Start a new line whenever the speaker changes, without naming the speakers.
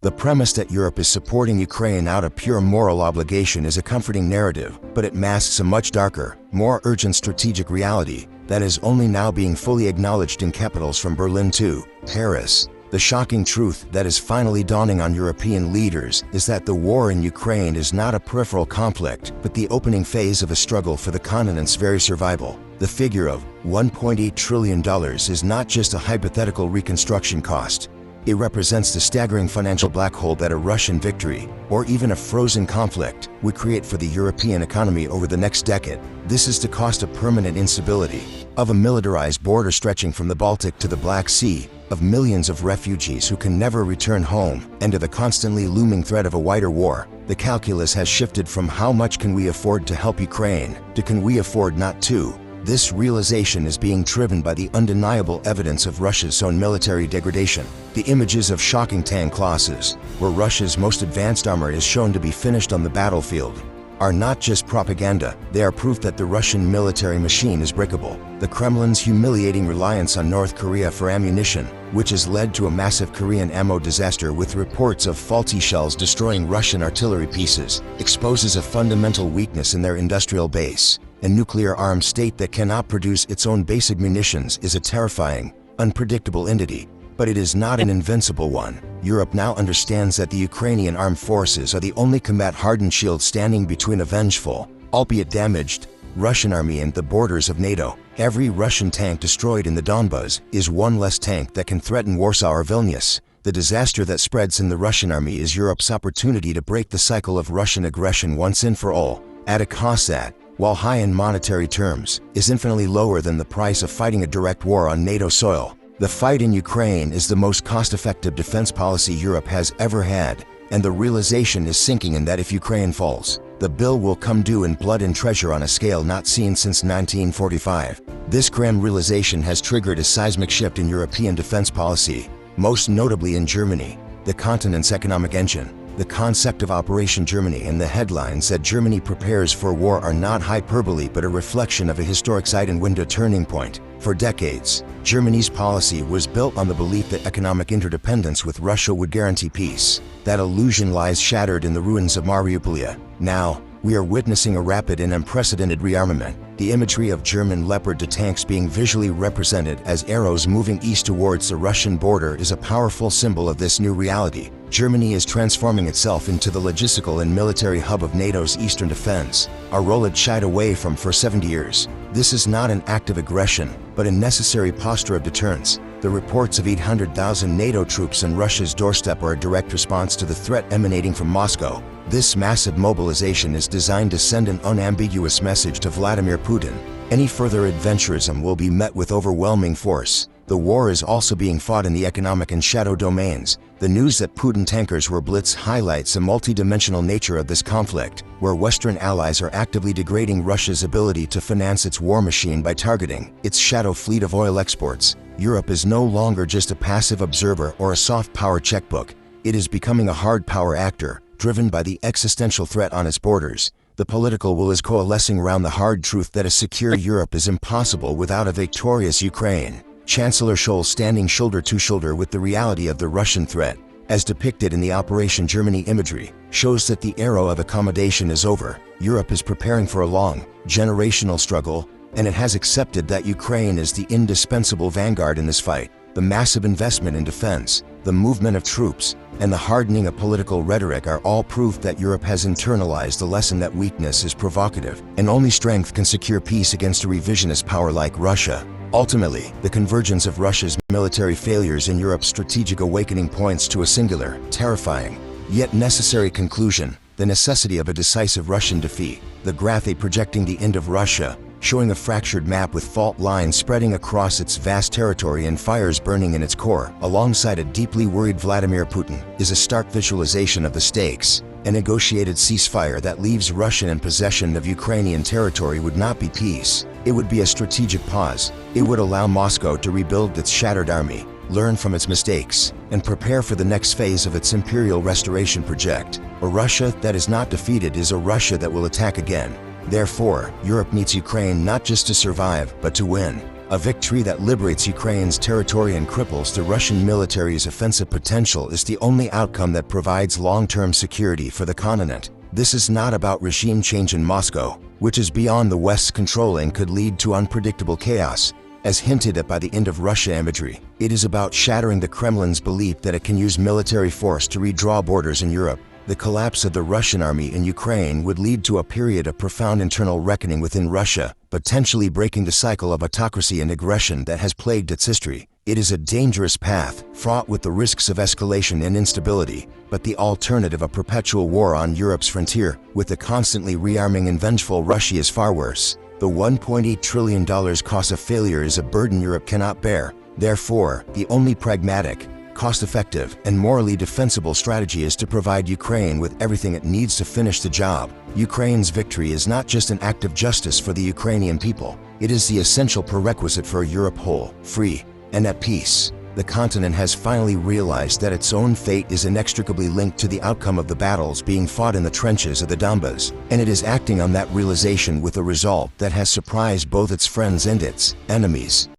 The premise that Europe is supporting Ukraine out of pure moral obligation is a comforting narrative, but it masks a much darker, more urgent strategic reality that is only now being fully acknowledged in capitals from Berlin to Paris. The shocking truth that is finally dawning on European leaders is that the war in Ukraine is not a peripheral conflict, but the opening phase of a struggle for the continent's very survival. The figure of $1.8 trillion is not just a hypothetical reconstruction cost. It represents the staggering financial black hole that a Russian victory, or even a frozen conflict, would create for the European economy over the next decade. This is the cost of permanent instability, of a militarized border stretching from the Baltic to the Black Sea, of millions of refugees who can never return home, and of the constantly looming threat of a wider war. The calculus has shifted from how much can we afford to help Ukraine to can we afford not to. This realization is being driven by the undeniable evidence of Russia's own military degradation. The images of shocking tank losses, where Russia's most advanced armor is shown to be finished on the battlefield, are not just propaganda, they are proof that the Russian military machine is breakable. The Kremlin's humiliating reliance on North Korea for ammunition, which has led to a massive Korean ammo disaster with reports of faulty shells destroying Russian artillery pieces, exposes a fundamental weakness in their industrial base. A nuclear-armed state that cannot produce its own basic munitions is a terrifying, unpredictable entity, but it is not an invincible one. Europe now understands that the Ukrainian armed forces are the only combat-hardened shield standing between a vengeful, albeit damaged, Russian army and the borders of NATO. Every Russian tank destroyed in the Donbas is one less tank that can threaten Warsaw or Vilnius. The disaster that spreads in the Russian army is Europe's opportunity to break the cycle of Russian aggression once and for all, at a cost that, while high in monetary terms, is infinitely lower than the price of fighting a direct war on NATO soil. The fight in Ukraine is the most cost-effective defense policy Europe has ever had, and the realization is sinking in that if Ukraine falls, the bill will come due in blood and treasure on a scale not seen since 1945. This grim realization has triggered a seismic shift in European defense policy, most notably in Germany, the continent's economic engine. The concept of Operation Germany and the headlines that Germany prepares for war are not hyperbole but a reflection of a historic Zeitenwende turning point. For decades, Germany's policy was built on the belief that economic interdependence with Russia would guarantee peace. That illusion lies shattered in the ruins of Mariupol. Now, we are witnessing a rapid and unprecedented rearmament. The imagery of German Leopard 2 tanks being visually represented as arrows moving east towards the Russian border is a powerful symbol of this new reality. Germany is transforming itself into the logistical and military hub of NATO's eastern defense, a role it shied away from for 70 years. This is not an act of aggression, but a necessary posture of deterrence. The reports of 800,000 NATO troops on Russia's doorstep are a direct response to the threat emanating from Moscow. This massive mobilization is designed to send an unambiguous message to Vladimir Putin. Any further adventurism will be met with overwhelming force. The war is also being fought in the economic and shadow domains. The news that Putin tankers were blitzed highlights the multidimensional nature of this conflict, where Western allies are actively degrading Russia's ability to finance its war machine by targeting its shadow fleet of oil exports. Europe is no longer just a passive observer or a soft power checkbook. It is becoming a hard power actor, driven by the existential threat on its borders. The political will is coalescing around the hard truth that a secure Europe is impossible without a victorious Ukraine. Chancellor Scholz standing shoulder to shoulder with the reality of the Russian threat, as depicted in the Operation Germany imagery, shows that the era of accommodation is over. Europe is preparing for a long, generational struggle, and it has accepted that Ukraine is the indispensable vanguard in this fight. The massive investment in defense, the movement of troops, and the hardening of political rhetoric are all proof that Europe has internalized the lesson that weakness is provocative, and only strength can secure peace against a revisionist power like Russia. Ultimately, the convergence of Russia's military failures and Europe's strategic awakening points to a singular, terrifying, yet necessary conclusion: the necessity of a decisive Russian defeat. The graphic projecting the end of Russia, showing a fractured map with fault lines spreading across its vast territory and fires burning in its core, alongside a deeply worried Vladimir Putin, is a stark visualization of the stakes. A negotiated ceasefire that leaves Russia in possession of Ukrainian territory would not be peace. It would be a strategic pause. It would allow Moscow to rebuild its shattered army, learn from its mistakes, and prepare for the next phase of its imperial restoration project. A Russia that is not defeated is a Russia that will attack again. Therefore, Europe needs Ukraine not just to survive, but to win. A victory that liberates Ukraine's territory and cripples the Russian military's offensive potential is the only outcome that provides long-term security for the continent. This is not about regime change in Moscow, which is beyond the West's control and could lead to unpredictable chaos, as hinted at by the end of Russia imagery. It is about shattering the Kremlin's belief that it can use military force to redraw borders in Europe. The collapse of the Russian army in Ukraine would lead to a period of profound internal reckoning within Russia, potentially breaking the cycle of autocracy and aggression that has plagued its history. It is a dangerous path, fraught with the risks of escalation and instability, but the alternative of perpetual war on Europe's frontier, with the constantly rearming and vengeful Russia, is far worse. The $1.8 trillion cost of failure is a burden Europe cannot bear. Therefore, the only pragmatic, cost-effective, and morally defensible strategy is to provide Ukraine with everything it needs to finish the job. Ukraine's victory is not just an act of justice for the Ukrainian people. It is the essential prerequisite for a Europe whole, free, and at peace. The continent has finally realized that its own fate is inextricably linked to the outcome of the battles being fought in the trenches of the Donbas, and it is acting on that realization with a result that has surprised both its friends and its enemies.